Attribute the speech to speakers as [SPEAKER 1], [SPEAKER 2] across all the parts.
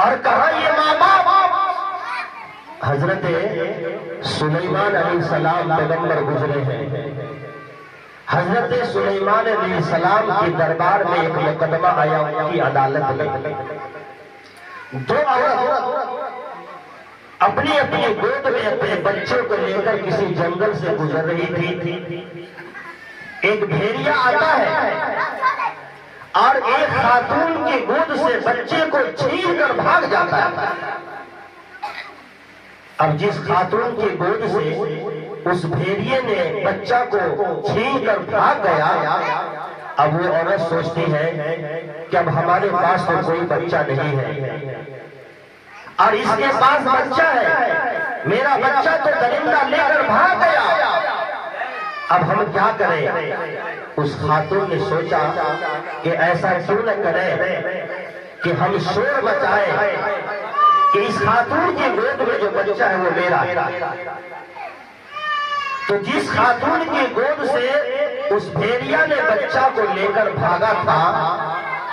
[SPEAKER 1] اور کہا یہ ماں باپ حضرت سلیمان علیہ السلام پیغمبر گزرے ہیں. حضرت سلیمان علیہ السلام کے دربار میں ایک مقدمہ آیا ان کی عدالت میں. دو عورت اپنی اپنی گود میں اپنے بچوں کو لے کر کسی جنگل سے گزر رہی تھی. ایک بھیڑیا آتا ہے اور ایک خاتون کی گود سے بچے کو چھین کر بھاگ جاتا ہے. اب جس خاتون کی گود سے اس بھیڑیے نے بچہ کو چھین کر بھاگ گیا، اب وہ عورت سوچتی ہے کہ اب ہمارے پاس تو کوئی بچہ نہیں ہے اور اس کے پاس بچہ ہے، میرا بچہ تو درندہ لے کر بھاگ گیا، اب ہم کیا کریں؟ اس خاتون نے سوچا کہ ایسا کیوں نہ کریں کہ ہم شور مچائیں کہ اس خاتون کی گود میں جو بچہ ہے وہ میرا ہے. تو جس خاتون کی گود سے اس بھیڑیا نے بچہ کو لے کر بھاگا تھا،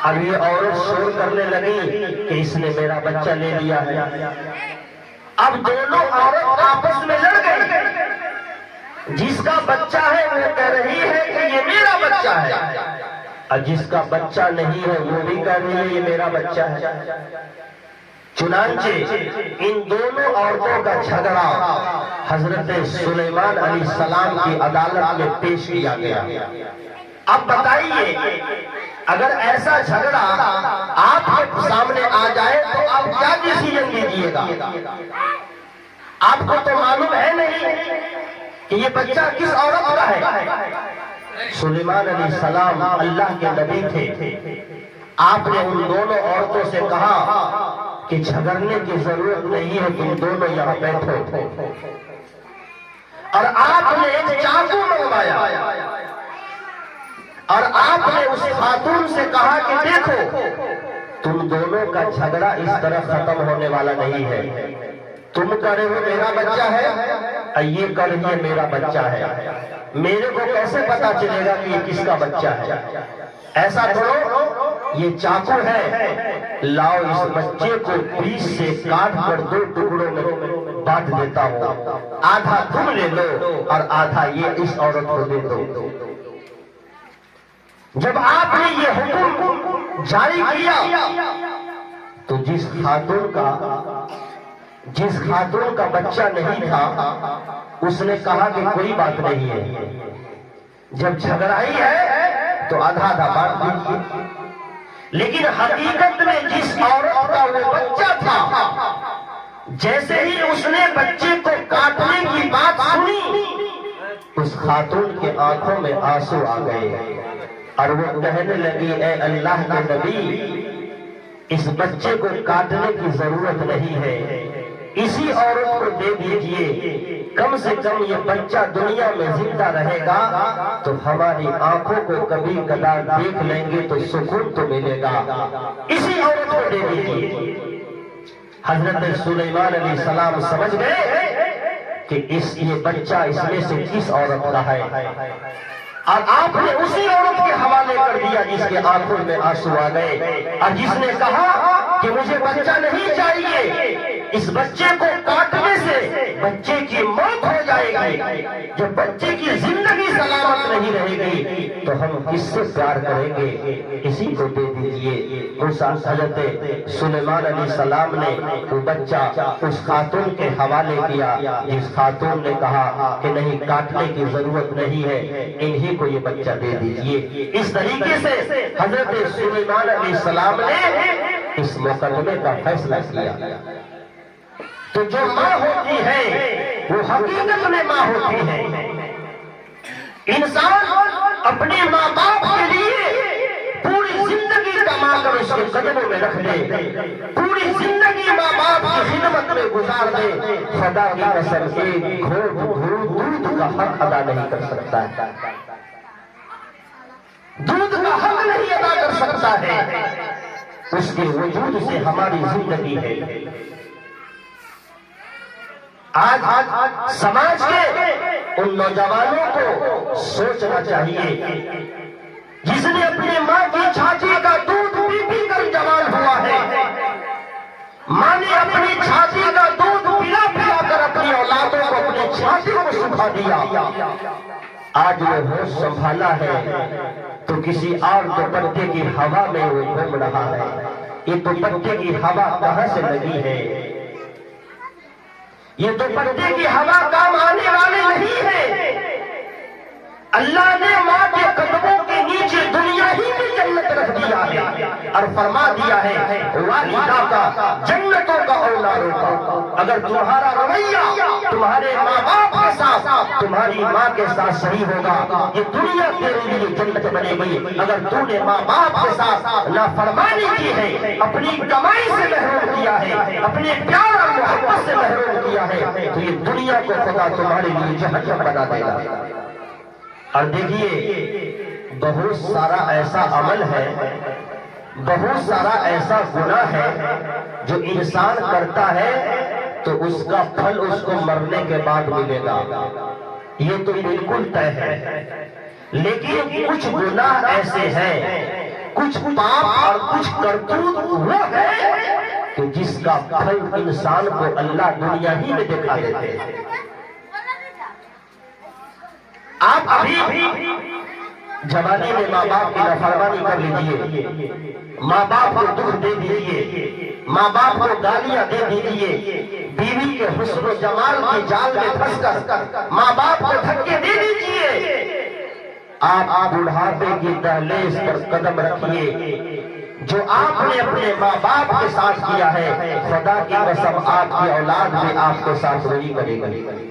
[SPEAKER 1] اب یہ عورت شور کرنے لگی کہ اس نے میرا بچہ لے لیا ہے. اب دونوں عورت آپس میں لڑ گئی. جس کا بچہ ہے وہ کہہ رہی ہے کہ یہ میرا بچہ ہے، اور جس کا بچہ نہیں ہے وہ بھی کہہ رہی ہے یہ میرا بچہ ہے. چنانچہ ان دونوں عورتوں کا جھگڑا حضرت سلیمان علیہ السلام کی عدالت میں پیش کیا گیا. اب بتائیے اگر ایسا جھگڑا آپ کے سامنے آ جائے تو آپ کیا ڈیسیژن لیجیے گا؟ آپ کو تو معلوم ہے نہیں کہ یہ بچہ کس عورت کا ہے. سلیمان علیہ السلام اللہ کے نبی تھے. آپ نے ان دونوں عورتوں سے کہا کہ جھگڑنے کی ضرورت نہیں ہے، تم دونوں یہاں بیٹھو. اور آپ نے ایک چاقو منگوایا اور آپ نے اس خاتون سے کہا کہ دیکھو تم دونوں کا جھگڑا اس طرح ختم ہونے والا نہیں ہے. تم کہہ رہے ہو میرا بچہ ہے اور یہ کہہ رہی ہے میرا بچہ ہے. میرے کو کیسے پتا چلے گا کہ یہ کس کا بچہ ہے؟ ایسا کرو، یہ چاقو ہے، لاؤ اس بچے کو بیچ سے کاٹ کر دو ٹکڑوں میں بانٹ دیتا ہوں، آدھا تم لے لو اور آدھا یہ اس عورت کو دے دو. جب آپ نے یہ حکم جاری کیا تو جس خاتون کا بچہ نہیں تھا اس نے کہا کہ کوئی بات نہیں ہے، جب جھگڑائی ہے تو آدھا آدھا بانٹ دیجیے. لیکن حقیقت میں جس عورت کا وہ بچہ تھا، جیسے ہی اس نے بچے کو کاٹنے کی بات سنی اس خاتون کے آنکھوں میں آنسو آ گئے اور وہ کہنے لگی اے اللہ کے نبی، اس بچے کو کاٹنے کی ضرورت نہیں ہے، اسی عورت کو دے دیجئے، کم سے کم یہ بچہ دنیا میں زندہ رہے گا تو ہماری آنکھوں کو کبھی کبھار دیکھ لیں گے تو سکون تو ملے گا، اسی عورت کو دے دیجئے. حضرت سلیمان علیہ السلام سمجھ گئے کہ یہ بچہ اس میں سے کس عورت کا ہے، اور آپ نے اسی عورت کے حوالے کر دیا جس کے آنکھوں میں آنسو آ گئے اور جس نے کہا کہ مجھے بچہ نہیں چاہیے، اس بچے کو کاٹنے سے بچے کی موت ہو جائے گی، جب بچے کی زندگی سلامت نہیں رہے گی تو ہم کس سے پیار کریں گے، اسی کو دے دیجئے. حضرت سلیمان علیہ السلام نے وہ بچہ اس خاتون کے حوالے کیا جس خاتون نے کہا کہ نہیں کاٹنے کی ضرورت نہیں ہے، انہی کو یہ بچہ دے دیجئے. اس طریقے سے حضرت سلیمان علیہ السلام نے اس مقدمے کا فیصلہ کیا. تو جو ماں ہوتی ہے وہ حقیقت میں ماں ہوتی ہے. انسان اپنے ماں باپ کے لیے پوری زندگی کما کر اس کے قدموں میں رکھ دے، پوری زندگی ماں باپ کی خدمت میں گزار دے، خدا کی قسم ایک گھونٹ دودھ کا حق ادا نہیں کر سکتا ہے، دودھ کا حق نہیں ادا کر سکتا ہے. اس کے وجود سے ہماری زندگی ہے. آج سماج کے ان نوجوانوں کو سوچنا چاہیے جس نے اپنے ماں کی چھاتی کا دودھ پی پی کر جوان ہوا ہے، سکھا دیا، آج وہ ہوش سنبھالا ہے تو کسی اور دوپٹے کی ہوا میں وہ گھوم رہا ہے۔ یہ دوپٹے کی ہوا کہاں سے لگی ہے؟ یہ دوپٹے کی ہوا کام آنے والے نہیں ہے۔ اللہ نے ماں کے قدموں کے نیچے دنیا ہی میں جنت رکھ دیا ہے اور فرما دیا ہے والدہ کا جنتوں کا اولادوں کا۔ اگر تمہارا رویہ تمہارے ماں باپ کے ساتھ، تمہاری ماں کے ساتھ صحیح ہوگا، یہ دنیا تیرے لیے جنت بنے گی۔ اگر تو نے ماں باپ کے ساتھ نافرمانی کی ہے، اپنی کمائی سے محروم کیا ہے، اپنے پیار اور محبت سے محروم کیا ہے، تو یہ دنیا کو خدا تمہارے لیے جہنم بنا دے گا۔ اور دیکھیے بہت سارا ایسا عمل ہے، بہت سارا ایسا گناہ ہے جو انسان کرتا ہے تو اس کا پھل اس کو مرنے کے بعد ملے گا، یہ تو بالکل طے ہے۔ لیکن کچھ گناہ ایسے ہیں، کچھ پاپ اور کچھ کرتوت وہ ہے کہ جس کا پھل انسان کو اللہ دنیا ہی میں دکھا دیتے ہیں۔ آپ ابھی جوانی میں ماں باپ کی نافرمانی کر لیجئے، ماں باپ کو دکھ دے دیجئے، ماں باپ کو گالیاں دے دیجئے، بیوی کے حسن و جمال کی جال میں پھنس کر ماں باپ کو دھکے دے دیجئے۔ آپ بڑھاپے کی دہلیز پر قدم رکھیے، جو آپ نے اپنے ماں باپ کے ساتھ کیا ہے خدا کی قسم آپ کی اولاد بھی آپ کے ساتھ وہی کرے گی۔